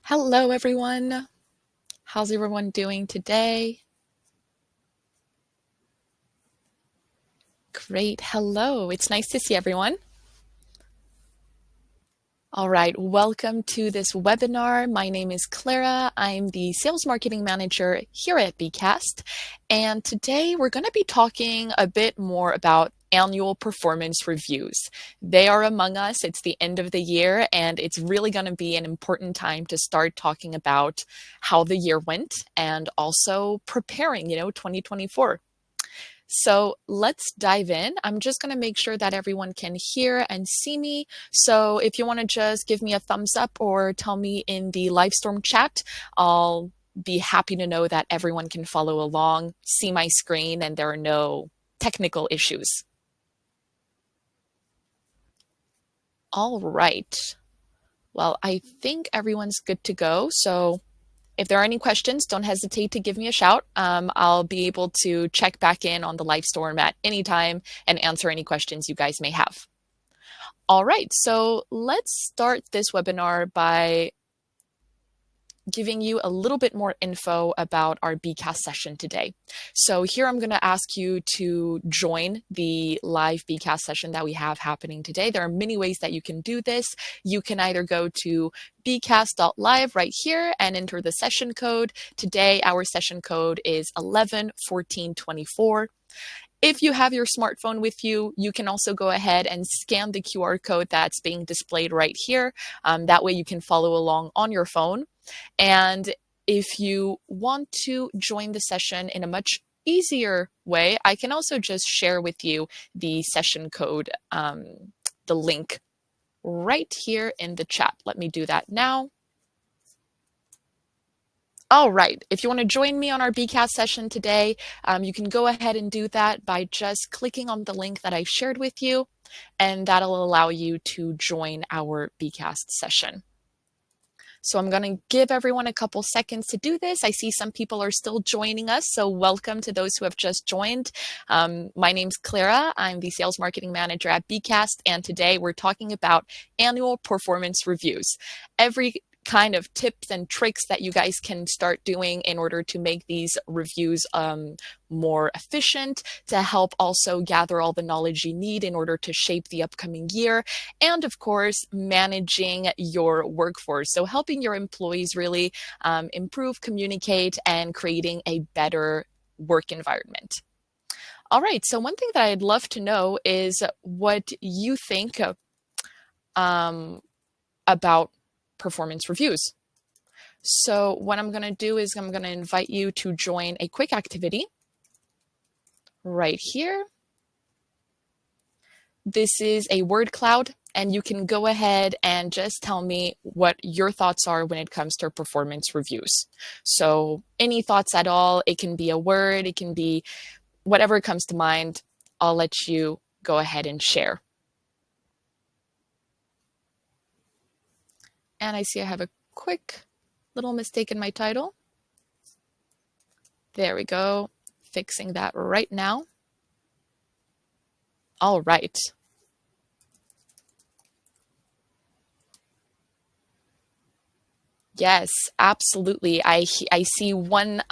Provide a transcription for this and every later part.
Hello, everyone. How's everyone doing today? Great. Hello. It's nice to see everyone. All right. Welcome to this webinar. My name is Clara. I'm the Sales Marketing Manager here at BCast. And today we're going to be talking a bit more about annual performance reviews. They are among us. It's the end of the year, and it's really going to be an important time to start talking about how the year went and also preparing, 2024. So let's dive in. I'm just going to make sure that everyone can hear and see me. So if you want to just give me a thumbs up or tell me in the Livestorm chat, I'll be happy to know that everyone can follow along, see my screen, and there are no technical issues. All right. Well, I think everyone's good to go. So if there are any questions, don't hesitate to give me a shout. I'll be able to check back in on the Livestorm at any time and answer any questions you guys may have. All right, so let's start this webinar by giving you a little bit more info about our BCast session today. So here I'm going to ask you to join the live BCast session that we have happening today. There are many ways that you can do this. You can either go to bcast.live right here and enter the session code. Today, our session code is 111424. If you have your smartphone with you, you can also go ahead and scan the QR code that's being displayed right here. That way you can follow along on your phone. And if you want to join the session in a much easier way, I can also just share with you the session code, the link right here in the chat. Let me do that now. All right, if you want to join me on our BCast session today, you can go ahead and do that by just clicking on the link that I shared with you, and that'll allow you to join our BCast session. So I'm going to give everyone a couple seconds to do this. I see some people are still joining us, so welcome to those who have just joined. My name's Clara. I'm the Sales Marketing Manager at BCast, and today we're talking about annual performance reviews. Every kind of tips and tricks that you guys can start doing in order to make these reviews more efficient, to help also gather all the knowledge you need in order to shape the upcoming year, and of course, managing your workforce. So helping your employees really improve, communicate, and creating a better work environment. All right, so one thing that I'd love to know is what you think about performance reviews. So what I'm going to do is I'm going to invite you to join a quick activity right here. This is a word cloud, and you can go ahead and just tell me what your thoughts are when it comes to performance reviews. So any thoughts at all, it can be a word, it can be whatever comes to mind. I'll let you go ahead and share. And I see I have a quick little mistake in my title. There we go. Fixing that right now. All right. Yes, absolutely. I see one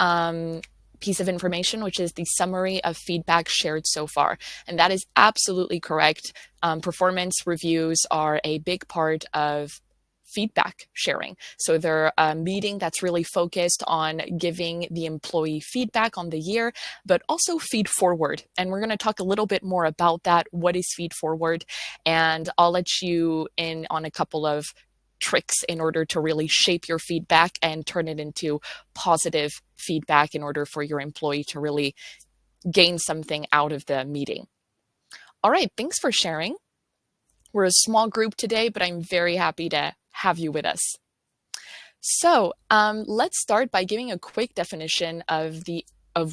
piece of information, which is the summary of feedback shared so far. And that is absolutely correct. Performance reviews are a big part of feedback sharing. So they're a meeting that's really focused on giving the employee feedback on the year, but also feed forward. And we're going to talk a little bit more about that. What is feed forward? And I'll let you in on a couple of tricks in order to really shape your feedback and turn it into positive feedback in order for your employee to really gain something out of the meeting. All right, thanks for sharing. We're a small group today, but I'm very happy to have you with us. So let's start by giving a quick definition of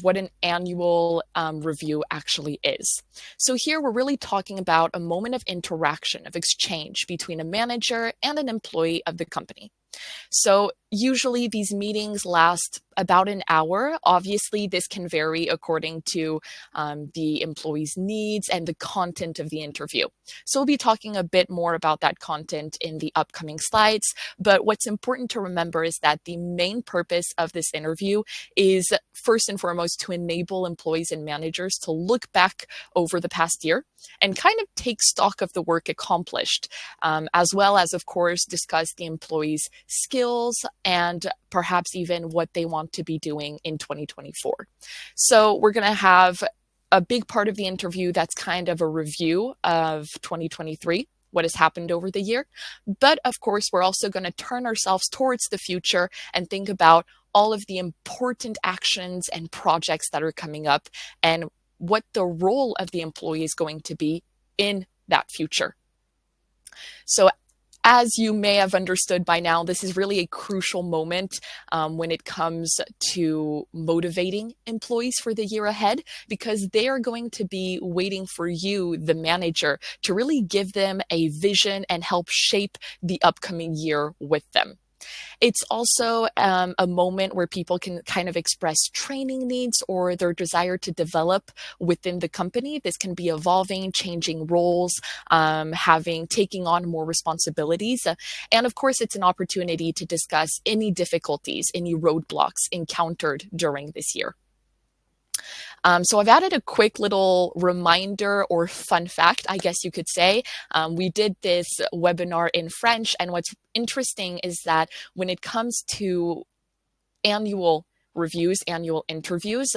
what an annual review actually is. So here we're really talking about a moment of interaction, of exchange between a manager and an employee of the company. So Usually these meetings last about an hour. Obviously, this can vary according to the employee's needs and the content of the interview. So we'll be talking a bit more about that content in the upcoming slides. But what's important to remember is that the main purpose of this interview is first and foremost to enable employees and managers to look back over the past year and kind of take stock of the work accomplished, as well as, of course, discuss the employee's skills and perhaps even what they want to be doing in 2024. So we're going to have a big part of the interview that's kind of a review of 2023, what has happened over the year. But of course, we're also going to turn ourselves towards the future and think about all of the important actions and projects that are coming up and what the role of the employee is going to be in that future. So as you may have understood by now, this is really a crucial moment when it comes to motivating employees for the year ahead, because they are going to be waiting for you, the manager, to really give them a vision and help shape the upcoming year with them. It's also a moment where people can kind of express training needs or their desire to develop within the company. This can be evolving, changing roles, taking on more responsibilities. And of course, it's an opportunity to discuss any difficulties, any roadblocks encountered during this year. So I've added a quick little reminder or fun fact, I guess you could say. We did this webinar in French, and what's interesting is that when it comes to annual reviews, annual interviews,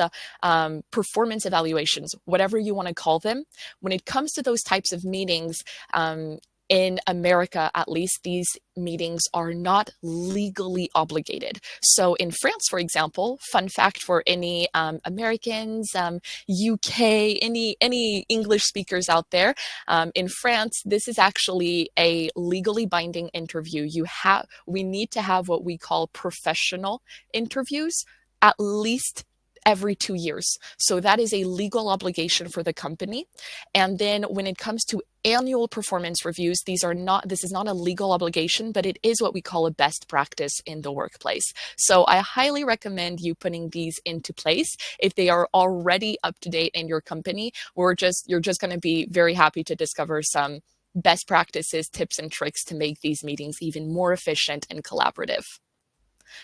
performance evaluations, whatever you want to call them, when it comes to those types of meetings, in America, at least, these meetings are not legally obligated. So in France, for example, fun fact for any Americans, UK, any English speakers out there, in France, this is actually a legally binding interview. We need to have what we call professional interviews at least every 2 years. So that is a legal obligation for the company. And then when it comes to annual performance reviews, this is not a legal obligation, but it is what we call a best practice in the workplace. So I highly recommend you putting these into place. If they are already up to date in your company, you're just going to be very happy to discover some best practices, tips, and tricks to make these meetings even more efficient and collaborative.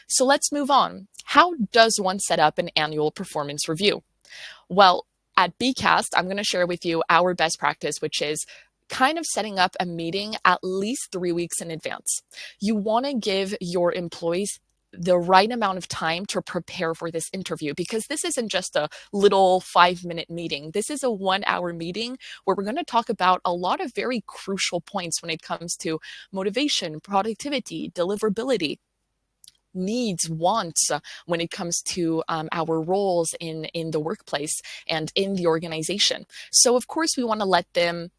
So let's move on. How does one set up an annual performance review? Well, at BCAST, I'm going to share with you our best practice, which is kind of setting up a meeting at least 3 weeks in advance. You want to give your employees the right amount of time to prepare for this interview, because this isn't just a little 5-minute meeting. This is a 1-hour meeting where we're going to talk about a lot of very crucial points when it comes to motivation, productivity, deliverability, needs, wants, when it comes to our roles in the workplace and in the organization. So of course, we want to let them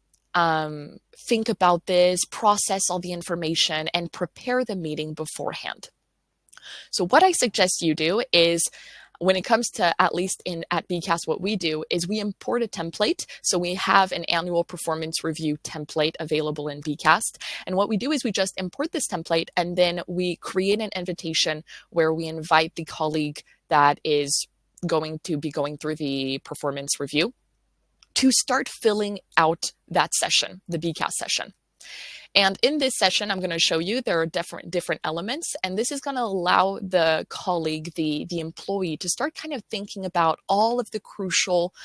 think about this, process all the information, and prepare the meeting beforehand. So what I suggest you do is, when it comes to, at least at BCAST, what we do is we import a template. So we have an annual performance review template available in BCAST. And what we do is we just import this template, and then we create an invitation where we invite the colleague that is going to be going through the performance review to start filling out that session, the BCAST session. And in this session, I'm going to show you there are different elements, and this is going to allow the colleague, the employee, to start kind of thinking about all of the crucial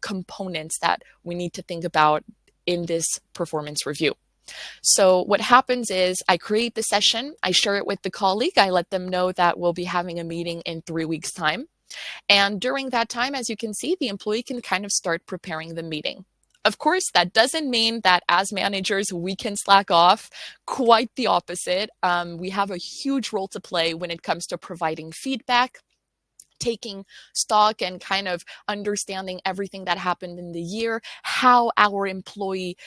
components that we need to think about in this performance review. So what happens is I create the session, I share it with the colleague, I let them know that we'll be having a meeting in 3 weeks' time. And during that time, as you can see, the employee can kind of start preparing the meeting. Of course, that doesn't mean that as managers, we can slack off. Quite the opposite. We have a huge role to play when it comes to providing feedback, taking stock, and kind of understanding everything that happened in the year, how our employee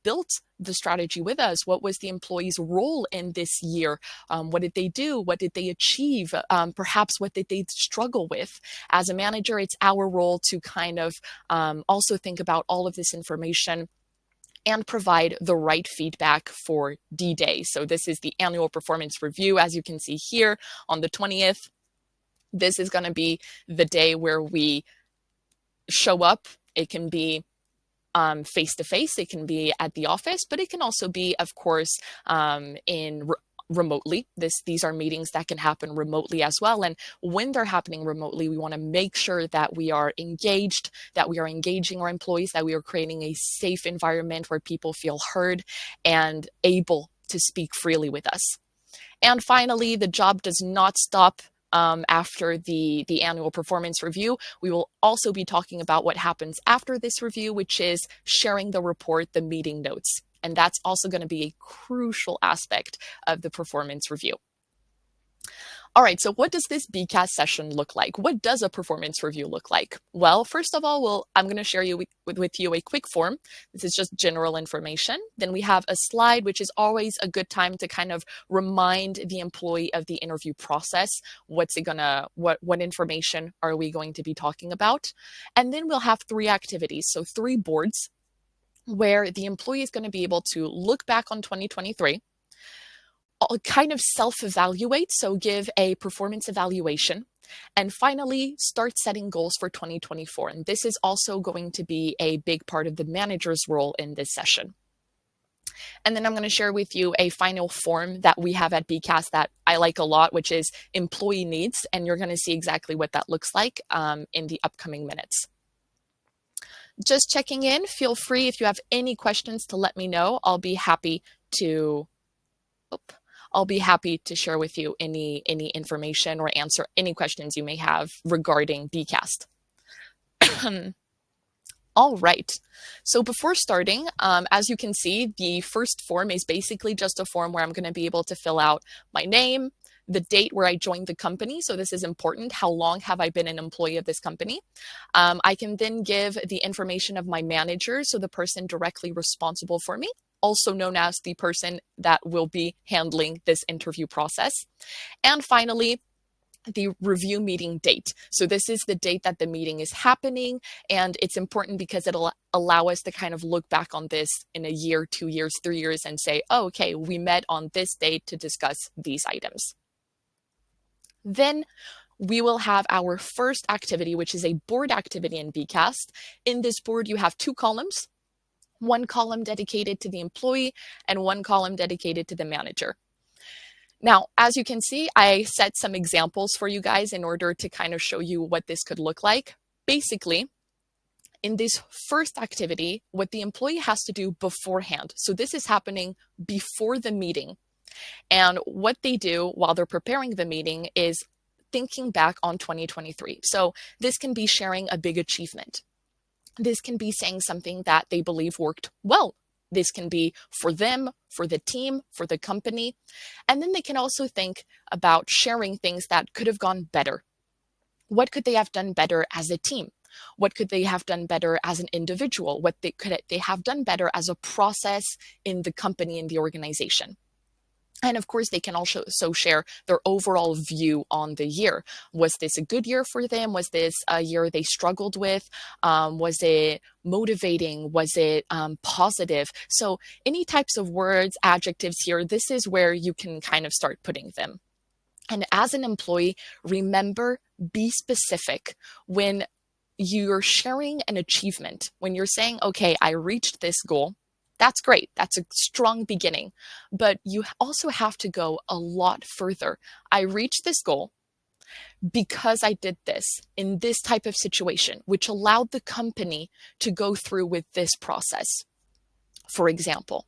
built the strategy with us. What was the employee's role in this year? What did they do? What did they achieve? Perhaps what did they struggle with? As a manager, it's our role to kind of also think about all of this information and provide the right feedback for D-Day. So this is the annual performance review. As you can see here on the 20th, this is going to be the day where we show up. It can be face-to-face, it can be at the office, but it can also be, of course, remotely. These are meetings that can happen remotely as well. And when they're happening remotely, we want to make sure that we are engaged, that we are engaging our employees, that we are creating a safe environment where people feel heard and able to speak freely with us. And finally, the job does not stop after the annual performance review. We will also be talking about what happens after this review, which is sharing the report, the meeting notes. And that's also going to be a crucial aspect of the performance review. All right, so what does this BCAS session look like? What does a performance review look like? Well, first of all, I'm going to share with you a quick form. This is just general information. Then we have a slide, which is always a good time to kind of remind the employee of the interview process. What information are we going to be talking about? And then we'll have 3 activities, so 3 boards, where the employee is going to be able to look back on 2023, kind of self-evaluate, so give a performance evaluation, and finally start setting goals for 2024. And this is also going to be a big part of the manager's role in this session. And then I'm going to share with you a final form that we have at BCAS that I like a lot, which is employee needs, and you're going to see exactly what that looks like in the upcoming minutes. Just checking in, feel free if you have any questions to let me know. I'll be happy to share with you any information or answer any questions you may have regarding BCAS. All right, so before starting, as you can see, the first form is basically just a form where I'm going to be able to fill out my name, the date where I joined the company, so this is important, how long have I been an employee of this company. I can then give the information of my manager, so the person directly responsible for me, also known as the person that will be handling this interview process. And finally, the review meeting date. So this is the date that the meeting is happening, and it's important because it'll allow us to kind of look back on this in a year, 2 years, 3 years and say, oh, okay, we met on this date to discuss these items. Then we will have our first activity, which is a board activity in BCAS. In this board, you have 2 columns, 1 column dedicated to the employee and 1 column dedicated to the manager. Now, as you can see, I set some examples for you guys in order to kind of show you what this could look like. Basically, in this first activity, what the employee has to do beforehand. So this is happening before the meeting. And what they do while they're preparing the meeting is thinking back on 2023. So this can be sharing a big achievement. This can be saying something that they believe worked well. This can be for them, for the team, for the company. And then they can also think about sharing things that could have gone better. What could they have done better as a team? What could they have done better as an individual? What could they have done better as a process in the company, in the organization? And of course, they can also share their overall view on the year. Was this a good year for them? Was this a year they struggled with? Was it motivating? Was it positive? So any types of words, adjectives here, this is where you can kind of start putting them. And as an employee, remember, be specific. When you're sharing an achievement, when you're saying, okay, I reached this goal, that's great. That's a strong beginning. But you also have to go a lot further. I reached this goal because I did this in this type of situation, which allowed the company to go through with this process, for example.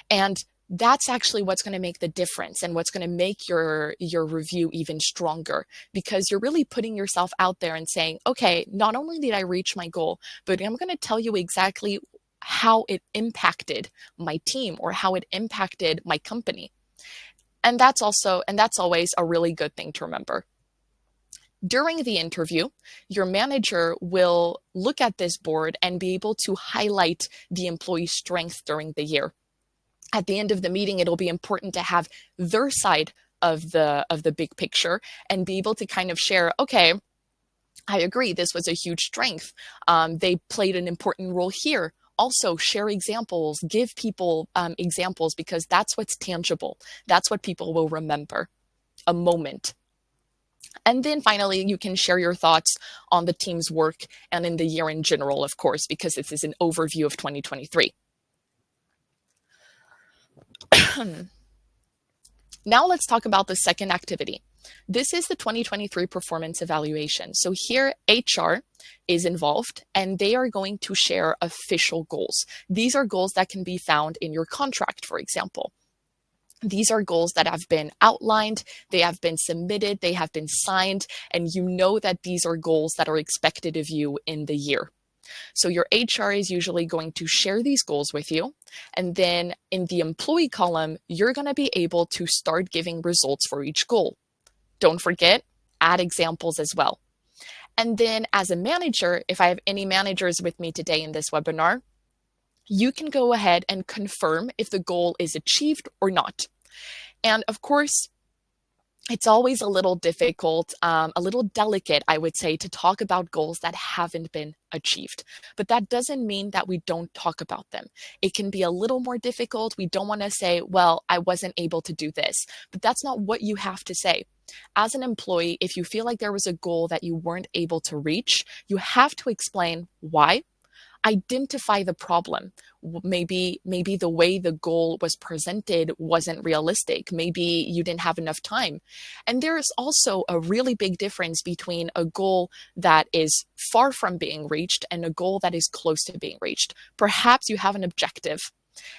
And that's actually what's going to make the difference and what's going to make your review even stronger, because you're really putting yourself out there and saying, okay, not only did I reach my goal, but I'm going to tell you exactly how it impacted my team or how it impacted my company. And that's always a really good thing to remember. During the interview, your manager will look at this board and be able to highlight the employee's strengths during the year. At the end of the meeting, it'll be important to have their side of the big picture and be able to kind of share, okay, I agree, this was a huge strength. They played an important role here. Also, share examples, give people examples, because that's what's tangible. That's what people will remember, a moment. And then finally, you can share your thoughts on the team's work and in the year in general, of course, because this is an overview of 2023. Now let's talk about the second activity. This is the 2023 performance evaluation. So here HR is involved and they are going to share official goals. These are goals that can be found in your contract, for example. These are goals that have been outlined, they have been submitted, they have been signed, and you know that these are goals that are expected of you in the year. So your HR is usually going to share these goals with you. And then in the employee column, you're going to be able to start giving results for each goal. Don't forget, add examples as well. And then as a manager, if I have any managers with me today in this webinar, you can go ahead and confirm if the goal is achieved or not. And of course, it's always a little difficult, a little delicate, I would say, to talk about goals that haven't been achieved. But that doesn't mean that we don't talk about them. It can be a little more difficult. We don't want to say, well, I wasn't able to do this. But that's not what you have to say. As an employee, if you feel like there was a goal that you weren't able to reach, you have to explain why. Identify the problem. Maybe the way the goal was presented wasn't realistic. Maybe you didn't have enough time. And there is also a really big difference between a goal that is far from being reached and a goal that is close to being reached. Perhaps you have an objective,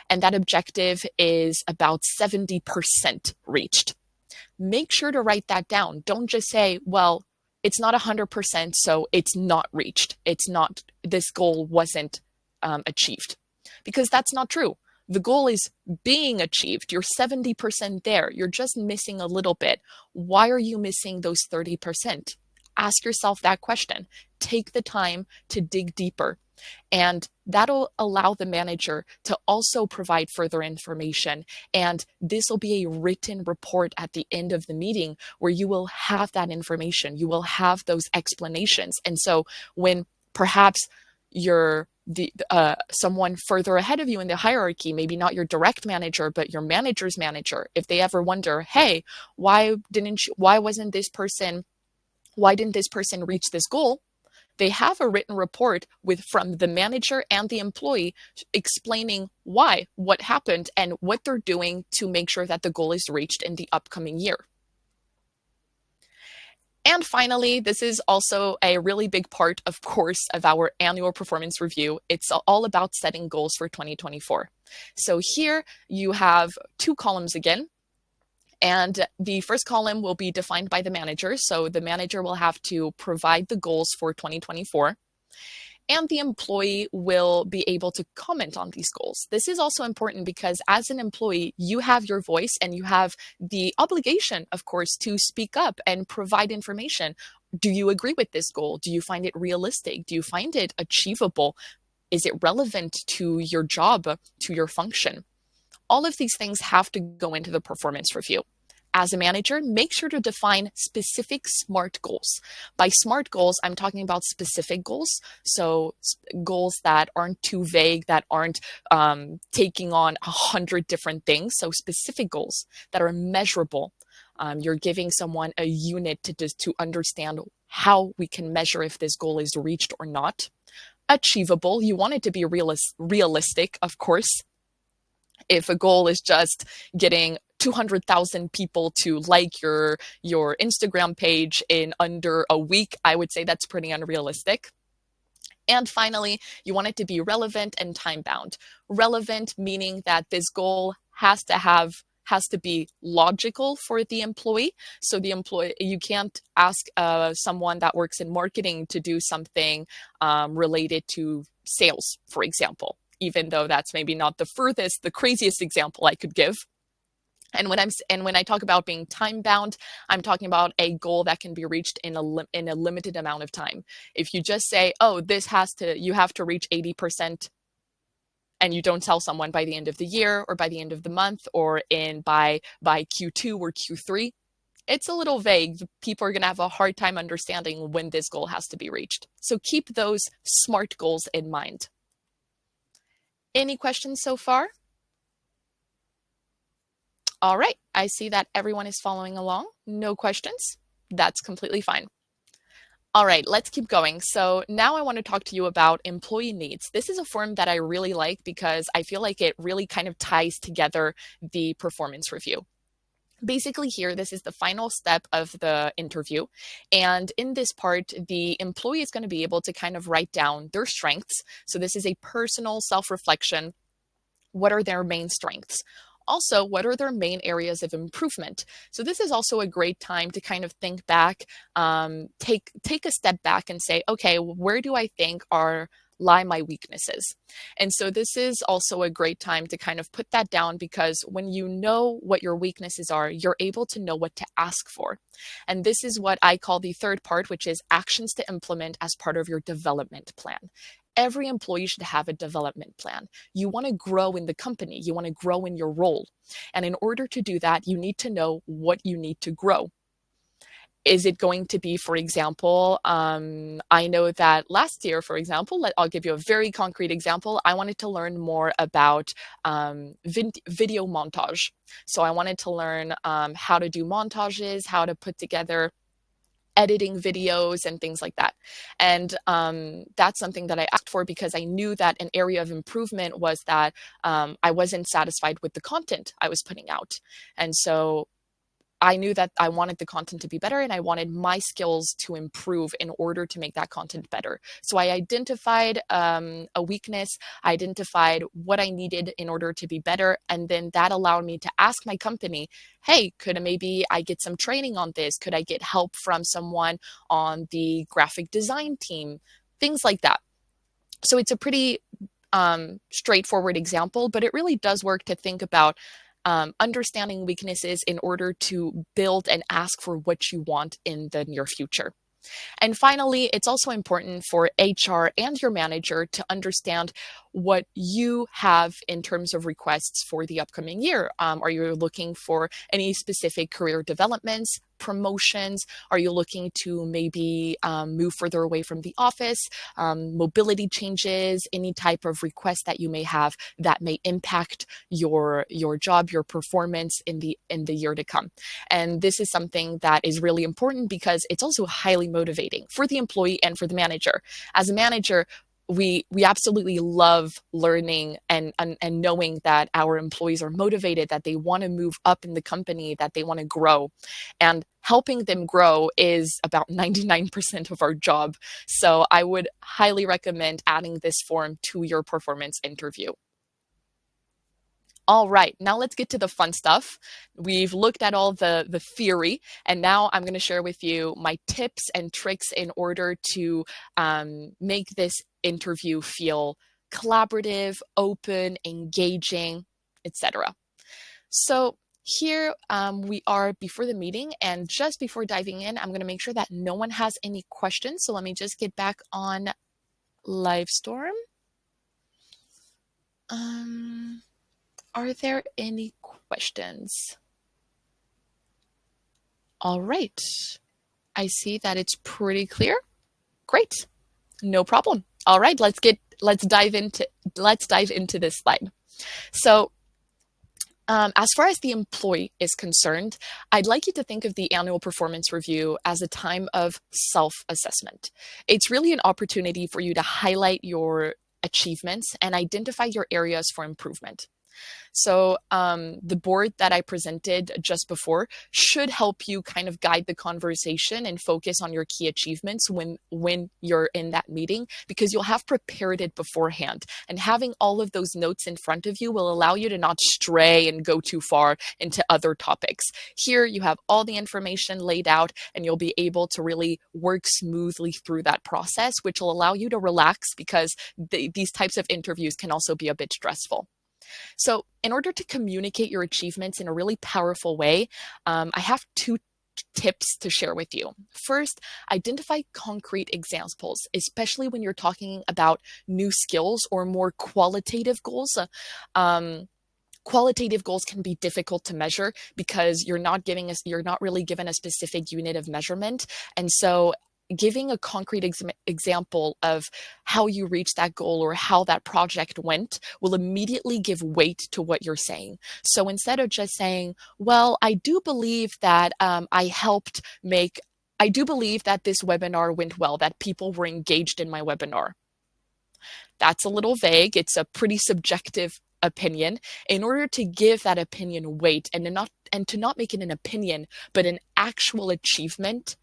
and that objective is about 70% reached. Make sure to write that down. Don't just say, well, it's not 100%, so it's not reached. This goal wasn't achieved. Because that's not true. The goal is being achieved. You're 70% there. You're just missing a little bit. Why are you missing those 30%? Ask yourself that question. Take the time to dig deeper. And that'll allow the manager to also provide further information. And this will be a written report at the end of the meeting where you will have that information. You will have those explanations. And so when perhaps you're someone further ahead of you in the hierarchy, maybe not your direct manager, but your manager's manager, if they ever wonder, hey, why didn't this person reach this goal? They have a written report from the manager and the employee explaining why, what happened, and what they're doing to make sure that the goal is reached in the upcoming year. And finally, this is also a really big part, of course, of our annual performance review. It's all about setting goals for 2024. So here you have two columns again. And the first column will be defined by the manager. So the manager will have to provide the goals for 2024. And the employee will be able to comment on these goals. This is also important because as an employee, you have your voice and you have the obligation, of course, to speak up and provide information. Do you agree with this goal? Do you find it realistic? Do you find it achievable? Is it relevant to your job, to your function? All of these things have to go into the performance review. As a manager, make sure to define specific SMART goals. By SMART goals, I'm talking about specific goals. So goals that aren't too vague, that aren't taking on 100 different things. So specific goals that are measurable. You're giving someone a unit to understand how we can measure if this goal is reached or not. Achievable, you want it to be realistic, of course. If a goal is just getting 200,000 people to like your Instagram page in under a week, I would say that's pretty unrealistic. And finally, you want it to be relevant and time-bound. Relevant meaning that this goal has to be logical for the employee. So the employee, you can't ask someone that works in marketing to do something related to sales, for example, even though that's maybe not the craziest example I could give. And when I talk about being time bound, I'm talking about a goal that can be reached in a limited amount of time. If you just say, oh, you have to reach 80%, and you don't tell someone by the end of the year or by the end of the month or by Q2 or Q3, it's a little vague. People are going to have a hard time understanding when this goal has to be reached. So keep those SMART goals in mind. Any questions so far? All right, I see that everyone is following along. No questions. That's completely fine. All right, let's keep going. So now I want to talk to you about employee needs. This is a form that I really like because I feel like it really kind of ties together the performance review. Basically, here, this is the final step of the interview. And in this part, the employee is going to be able to kind of write down their strengths. So this is a personal self-reflection. What are their main strengths? Also, what are their main areas of improvement? So this is also a great time to kind of think back, take a step back and say, okay, where do I think lie my weaknesses? And so this is also a great time to kind of put that down, because when you know what your weaknesses are, you're able to know what to ask for. And this is what I call the third part, which is actions to implement as part of your development plan. Every employee should have a development plan. You want to grow in the company, you want to grow in your role. And in order to do that, you need to know what you need to grow. Is it going to be, for example, I know that last year, for example, I'll give you a very concrete example. I wanted to learn more about video montage. So I wanted to learn how to do montages, how to put together editing videos and things like that. And that's something that I asked for because I knew that an area of improvement was that I wasn't satisfied with the content I was putting out. And so I knew that I wanted the content to be better, and I wanted my skills to improve in order to make that content better. So I identified a weakness, I identified what I needed in order to be better, and then that allowed me to ask my company, hey, could maybe I get some training on this? Could I get help from someone on the graphic design team? Things like that. So it's a pretty straightforward example, but it really does work to think about understanding weaknesses in order to build and ask for what you want in the near future. And finally, it's also important for HR and your manager to understand what you have in terms of requests for the upcoming year. Are you looking for any specific career developments, promotions? Are you looking to maybe move further away from the office, mobility changes, any type of request that you may have that may impact your job, your performance in the year to come? And this is something that is really important because it's also highly motivating for the employee and for the manager. As a manager, we absolutely love learning and knowing that our employees are motivated, that they want to move up in the company, that they want to grow. And helping them grow is about 99% of our job. So I would highly recommend adding this form to your performance interview. All right, now let's get to the fun stuff. We've looked at all the theory, and now I'm going to share with you my tips and tricks in order to make this interview feel collaborative, open, engaging, etc. So here we are before the meeting, and just before diving in, I'm going to make sure that no one has any questions. So let me just get back on Livestorm. Are there any questions? All right. I see that it's pretty clear. Great. No problem. All right, let's dive into this slide. So as far as the employee is concerned, I'd like you to think of the annual performance review as a time of self-assessment. It's really an opportunity for you to highlight your achievements and identify your areas for improvement. So the board that I presented just before should help you kind of guide the conversation and focus on your key achievements when you're in that meeting, because you'll have prepared it beforehand. And having all of those notes in front of you will allow you to not stray and go too far into other topics. Here you have all the information laid out, and you'll be able to really work smoothly through that process, which will allow you to relax, because these types of interviews can also be a bit stressful. So in order to communicate your achievements in a really powerful way, I have two tips to share with you. First, identify concrete examples, especially when you're talking about new skills or more qualitative goals. Qualitative goals can be difficult to measure because you're not really given a specific unit of measurement. And so giving a concrete example of how you reached that goal or how that project went will immediately give weight to what you're saying. So instead of just saying, well, I do believe that I do believe that this webinar went well, that people were engaged in my webinar. That's a little vague. It's a pretty subjective opinion. In order to give that opinion weight and to not make it an opinion, but an actual achievement,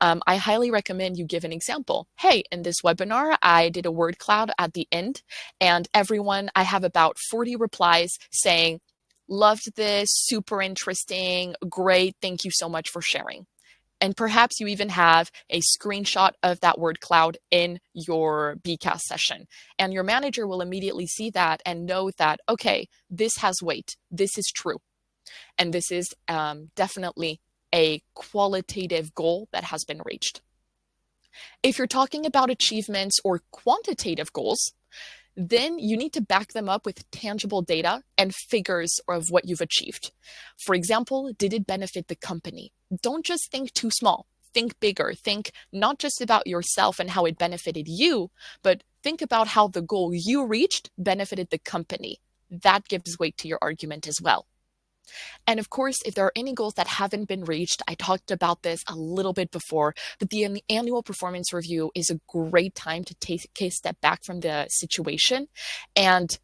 I highly recommend you give an example. Hey, in this webinar, I did a word cloud at the end, and I have about 40 replies saying, loved this, super interesting, great, thank you so much for sharing. And perhaps you even have a screenshot of that word cloud in your BCAS session. And your manager will immediately see that and know that, okay, this has weight. This is true. And this is definitely a qualitative goal that has been reached. If you're talking about achievements or quantitative goals, then you need to back them up with tangible data and figures of what you've achieved. For example, did it benefit the company? Don't just think too small. Think bigger. Think not just about yourself and how it benefited you, but think about how the goal you reached benefited the company. That gives weight to your argument as well. And of course, if there are any goals that haven't been reached, I talked about this a little bit before, but the annual performance review is a great time to take a step back from the situation and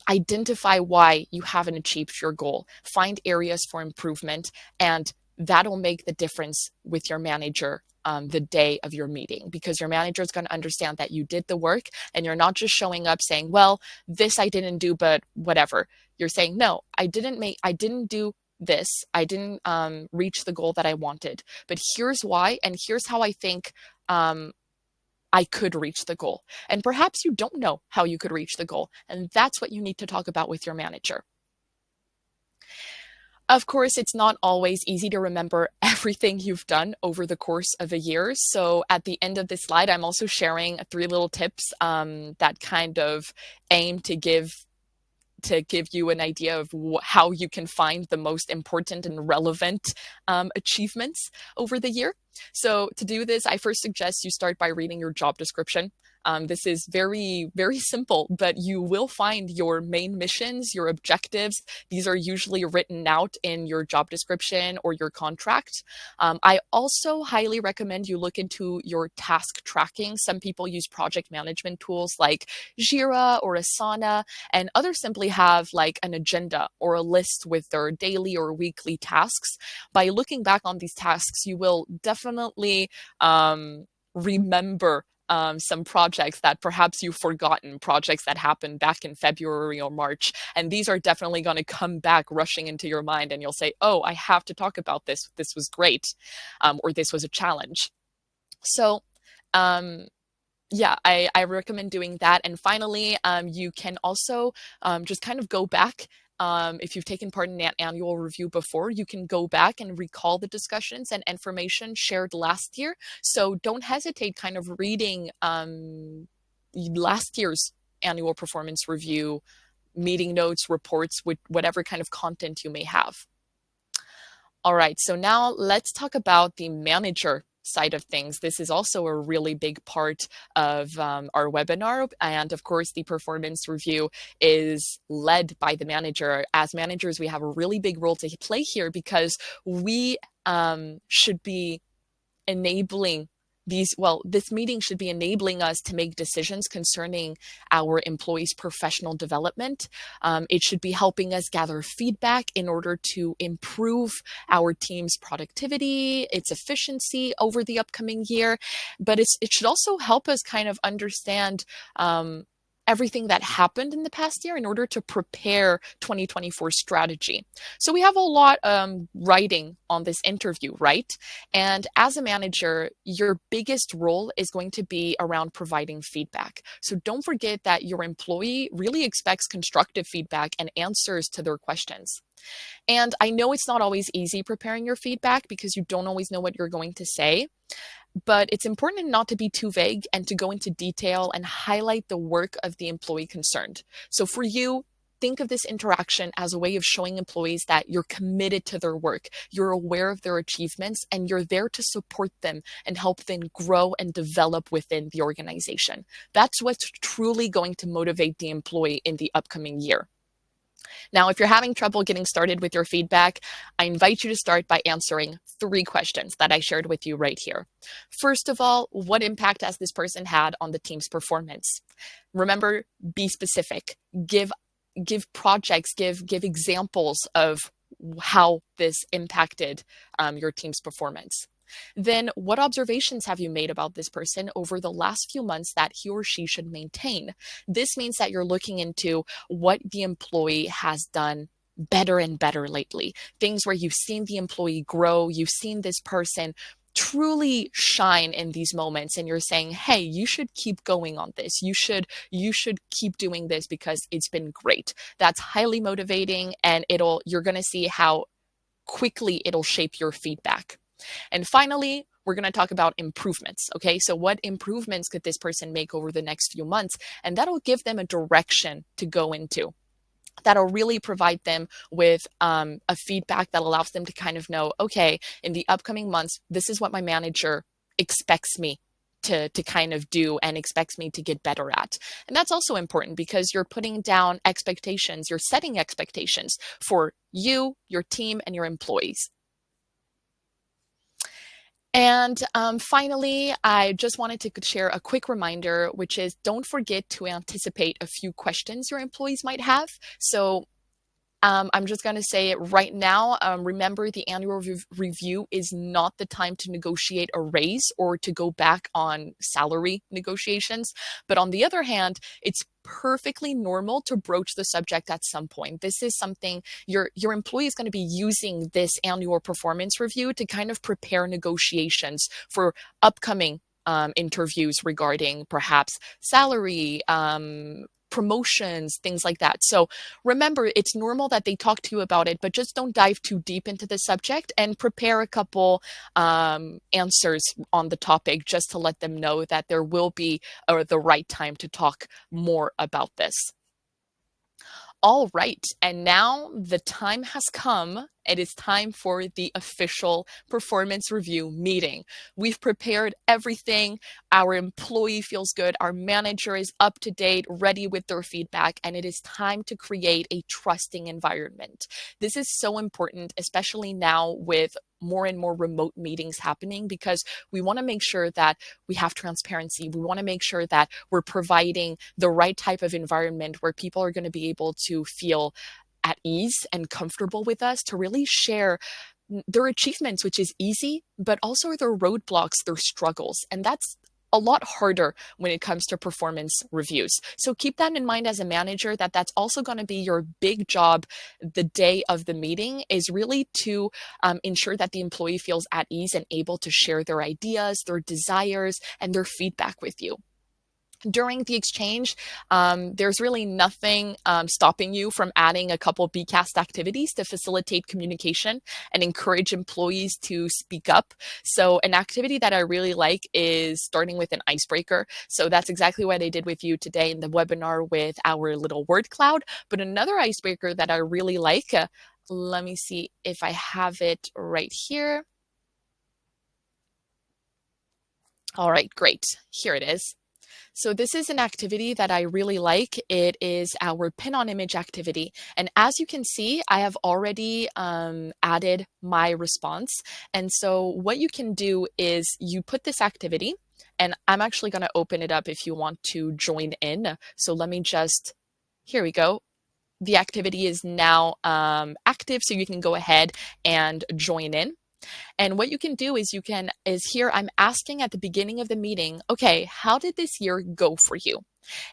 identify why you haven't achieved your goal. Find areas for improvement, and that'll make the difference with your manager the day of your meeting, because your manager is going to understand that you did the work and you're not just showing up saying, well, this I didn't do, but whatever. You're saying, no, I didn't do this. I didn't reach the goal that I wanted, but here's why. And here's how I think I could reach the goal. And perhaps you don't know how you could reach the goal. And that's what you need to talk about with your manager. Of course, it's not always easy to remember everything you've done over the course of a year. So at the end of this slide, I'm also sharing 3 little tips that kind of aim to give you an idea of how you can find the most important and relevant achievements over the year. So to do this, I first suggest you start by reading your job description. This is very, very simple, but you will find your main missions, your objectives. These are usually written out in your job description or your contract. I also highly recommend you look into your task tracking. Some people use project management tools like Jira or Asana, and others simply have like an agenda or a list with their daily or weekly tasks. By looking back on these tasks, you will definitely remember some projects that perhaps you've forgotten, projects that happened back in February or March. And these are definitely going to come back rushing into your mind, and you'll say, oh, I have to talk about this. This was great, or this was a challenge. So yeah, I recommend doing that. And finally, you can also just kind of go back. If you've taken part in an annual review before, you can go back and recall the discussions and information shared last year. So don't hesitate kind of reading last year's annual performance review, meeting notes, reports, with whatever kind of content you may have. All right, so now let's talk about the manager side of things. This is also a really big part of our webinar. And of course, the performance review is led by the manager. As managers, we have a really big role to play here, because we should be enabling this meeting should be enabling us to make decisions concerning our employees' professional development. It should be helping us gather feedback in order to improve our team's productivity, its efficiency over the upcoming year. But it should also help us kind of understand everything that happened in the past year in order to prepare 2024 strategy. So we have a lot writing on this interview, right? And as a manager, your biggest role is going to be around providing feedback. So don't forget that your employee really expects constructive feedback and answers to their questions. And I know it's not always easy preparing your feedback because you don't always know what you're going to say. But it's important not to be too vague and to go into detail and highlight the work of the employee concerned. So for you, think of this interaction as a way of showing employees that you're committed to their work, you're aware of their achievements, and you're there to support them and help them grow and develop within the organization. That's what's truly going to motivate the employee in the upcoming year. Now, if you're having trouble getting started with your feedback, I invite you to start by answering 3 questions that I shared with you right here. First of all, what impact has this person had on the team's performance? Remember, be specific. Give projects, give examples of how this impacted your team's performance. Then what observations have you made about this person over the last few months that he or she should maintain? This means that you're looking into what the employee has done better and better lately. Things where you've seen the employee grow, you've seen this person truly shine in these moments, and you're saying, hey, you should keep going on this. You should keep doing this because it's been great. That's highly motivating, and you're going to see how quickly it'll shape your feedback. And finally, we're going to talk about improvements. Okay, so what improvements could this person make over the next few months? And that'll give them a direction to go into. That'll really provide them with a feedback that allows them to kind of know, okay, in the upcoming months, this is what my manager expects me to kind of do and expects me to get better at. And that's also important because you're putting down expectations, you're setting expectations for you, your team, and your employees. And finally, I just wanted to share a quick reminder, which is don't forget to anticipate a few questions your employees might have. So I'm just going to say it right now. Remember, the annual review is not the time to negotiate a raise or to go back on salary negotiations. But on the other hand, it's perfectly normal to broach the subject at some point. This is something your employee is going to be using this annual performance review to kind of prepare negotiations for upcoming interviews regarding perhaps salary, promotions, things like that. So remember, it's normal that they talk to you about it, but just don't dive too deep into the subject and prepare a couple answers on the topic just to let them know that there will be the right time to talk more about this. All right, and now the time has come. It is time for the official performance review meeting. We've prepared everything. Our employee feels good. Our manager is up to date, ready with their feedback, and it is time to create a trusting environment. This is so important, especially now with more and more remote meetings happening, because we want to make sure that we have transparency. We want to make sure that we're providing the right type of environment where people are going to be able to feel at ease and comfortable with us to really share their achievements, which is easy, but also their roadblocks, their struggles. And that's a lot harder when it comes to performance reviews. So keep that in mind as a manager, that's also going to be your big job the day of the meeting, is really to ensure that the employee feels at ease and able to share their ideas, their desires, and their feedback with you. During the exchange, there's really nothing stopping you from adding a couple of BCAST activities to facilitate communication and encourage employees to speak up. So an activity that I really like is starting with an icebreaker. So that's exactly what I did with you today in the webinar with our little word cloud. But another icebreaker that I really like, let me see if I have it right here. All right, great. Here it is. So this is an activity that I really like. It is our pin on image activity. And as you can see, I have already added my response. And so what you can do is you put this activity, and I'm actually going to open it up if you want to join in. So let me just, here we go. The activity is now active, so you can go ahead and join in. And what you can do is here I'm asking at the beginning of the meeting, okay, how did this year go for you?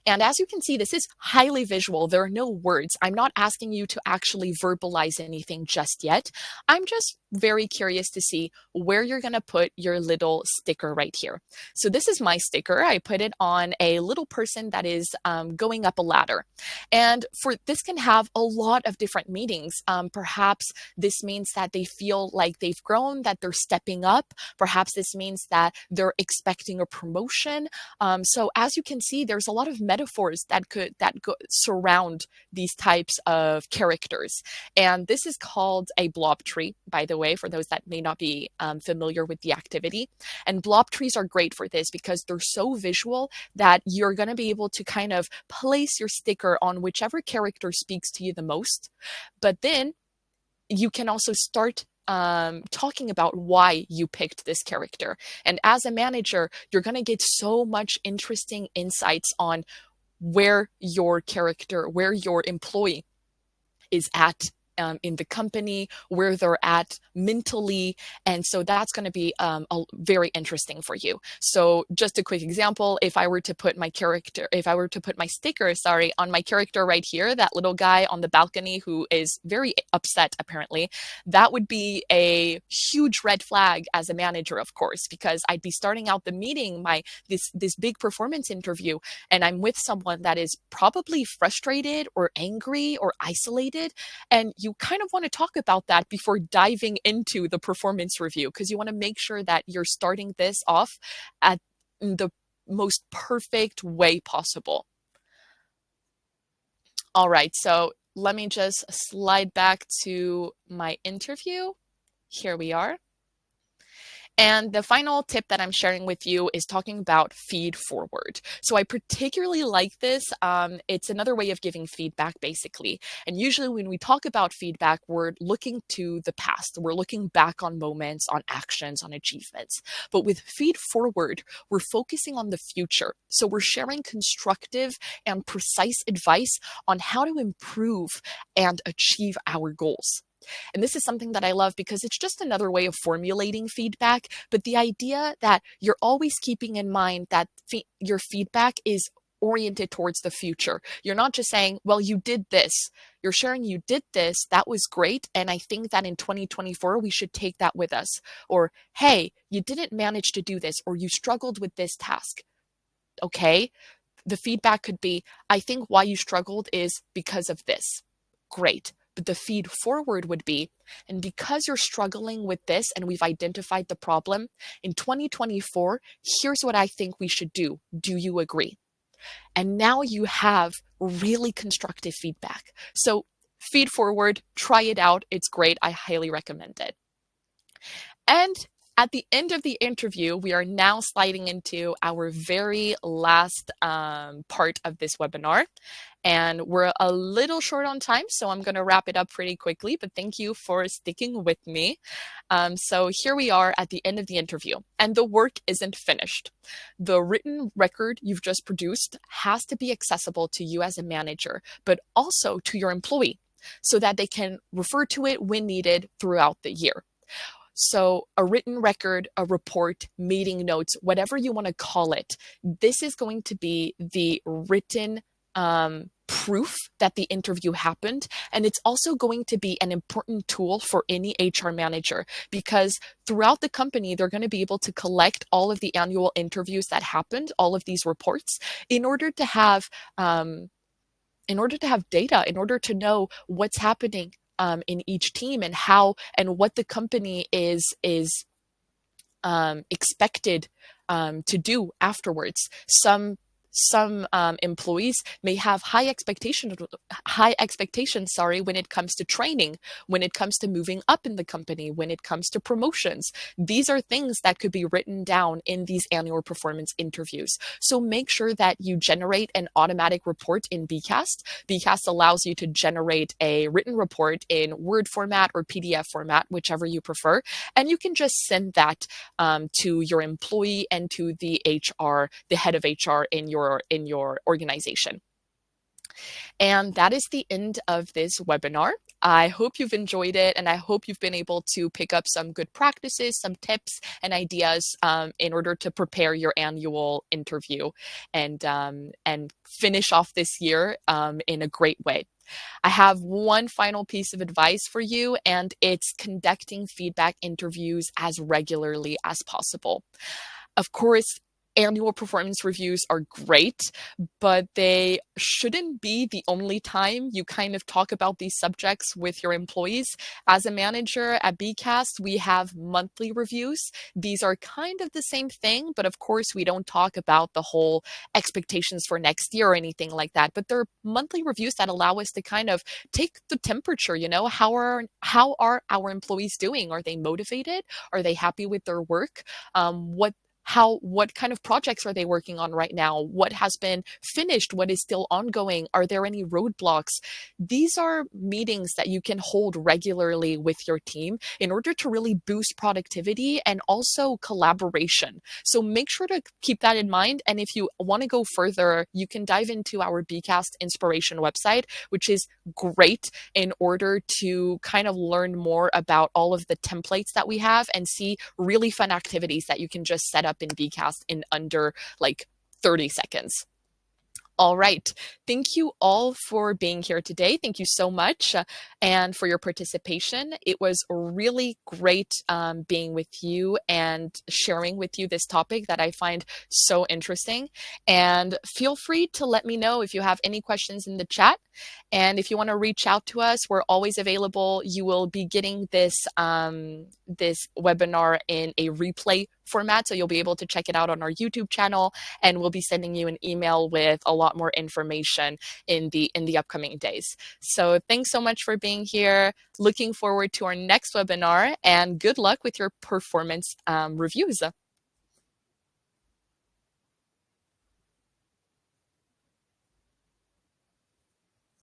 And as you can see, this is highly visual. There are no words. I'm not asking you to actually verbalize anything just yet. I'm just very curious to see where you're going to put your little sticker right here. So this is my sticker. I put it on a little person that is going up a ladder. And this can have a lot of different meanings. Perhaps this means that they feel like they've grown, that that they're stepping up. Perhaps this means that they're expecting a promotion. So as you can see, there's a lot of metaphors that surround these types of characters. And this is called a blob tree, by the way, for those that may not be familiar with the activity. And blob trees are great for this because they're so visual that you're going to be able to kind of place your sticker on whichever character speaks to you the most. But then you can also start talking about why you picked this character. And as a manager, you're going to get so much interesting insights on where your employee is at in the company, where they're at mentally. And so that's going to be very interesting for you. So just a quick example, if I were to put my sticker, on my character right here, that little guy on the balcony who is very upset, apparently, that would be a huge red flag as a manager, of course, because I'd be starting out the meeting, this big performance interview, and I'm with someone that is probably frustrated or angry or isolated. And you kind of want to talk about that before diving into the performance review, because you want to make sure that you're starting this off at the most perfect way possible. All right, so let me just slide back to my interview. Here we are. And the final tip that I'm sharing with you is talking about feed forward. So I particularly like this. It's another way of giving feedback, basically. And usually when we talk about feedback, we're looking to the past. We're looking back on moments, on actions, on achievements. But with feed forward, we're focusing on the future. So we're sharing constructive and precise advice on how to improve and achieve our goals. And this is something that I love because it's just another way of formulating feedback. But the idea that you're always keeping in mind that your feedback is oriented towards the future. You're not just saying, well, you did this. You're sharing you did this. That was great. And I think that in 2024, we should take that with us. Or, hey, you didn't manage to do this, or you struggled with this task. Okay. The feedback could be, I think why you struggled is because of this. Great. But the feed forward would be, and because you're struggling with this and we've identified the problem, in 2024, here's what I think we should do. Do you agree? And now you have really constructive feedback. So feed forward, try it out. It's great. I highly recommend it. And at the end of the interview, we are now sliding into our very last part of this webinar. And we're a little short on time, so I'm going to wrap it up pretty quickly, but thank you for sticking with me. So here we are at the end of the interview, and the work isn't finished. The written record you've just produced has to be accessible to you as a manager, but also to your employee, so that they can refer to it when needed throughout the year. So a written record, a report, meeting notes, whatever you want to call it, this is going to be the written proof that the interview happened. And it's also going to be an important tool for any HR manager, because throughout the company, they're going to be able to collect all of the annual interviews that happened, all of these reports, in order to have data, in order to know what's happening in each team and how and what the company is expected to do afterwards. Some employees may have high expectations, when it comes to training, when it comes to moving up in the company, when it comes to promotions. These are things that could be written down in these annual performance interviews. So make sure that you generate an automatic report in BCast. BCast allows you to generate a written report in Word format or PDF format, whichever you prefer. And you can just send that to your employee and to the head of HR in your organization. And that is the end of this webinar. I hope you've enjoyed it, and I hope you've been able to pick up some good practices, some tips and ideas in order to prepare your annual interview and finish off this year in a great way. I have one final piece of advice for you, and it's conducting feedback interviews as regularly as possible. Of course, annual performance reviews are great, but they shouldn't be the only time you kind of talk about these subjects with your employees. As a manager at BCast, we have monthly reviews. These are kind of the same thing, but of course, we don't talk about the whole expectations for next year or anything like that. But they're monthly reviews that allow us to kind of take the temperature, how are our employees doing? Are they motivated? Are they happy with their work? What kind of projects are they working on right now? What has been finished? What is still ongoing? Are there any roadblocks? These are meetings that you can hold regularly with your team in order to really boost productivity and also collaboration. So make sure to keep that in mind. And if you want to go further, you can dive into our BCast Inspiration website, which is great in order to kind of learn more about all of the templates that we have and see really fun activities that you can just set up in BCast in under like 30 seconds. All right. Thank you all for being here today. Thank you so much and for your participation. It was really great being with you and sharing with you this topic that I find so interesting. And feel free to let me know if you have any questions in the chat. And if you want to reach out to us, we're always available. You will be getting this webinar in a replay format, so you'll be able to check it out on our YouTube channel, and we'll be sending you an email with a lot more information in the upcoming days. So thanks so much for being here. Looking forward to our next webinar, and good luck with your performance reviews.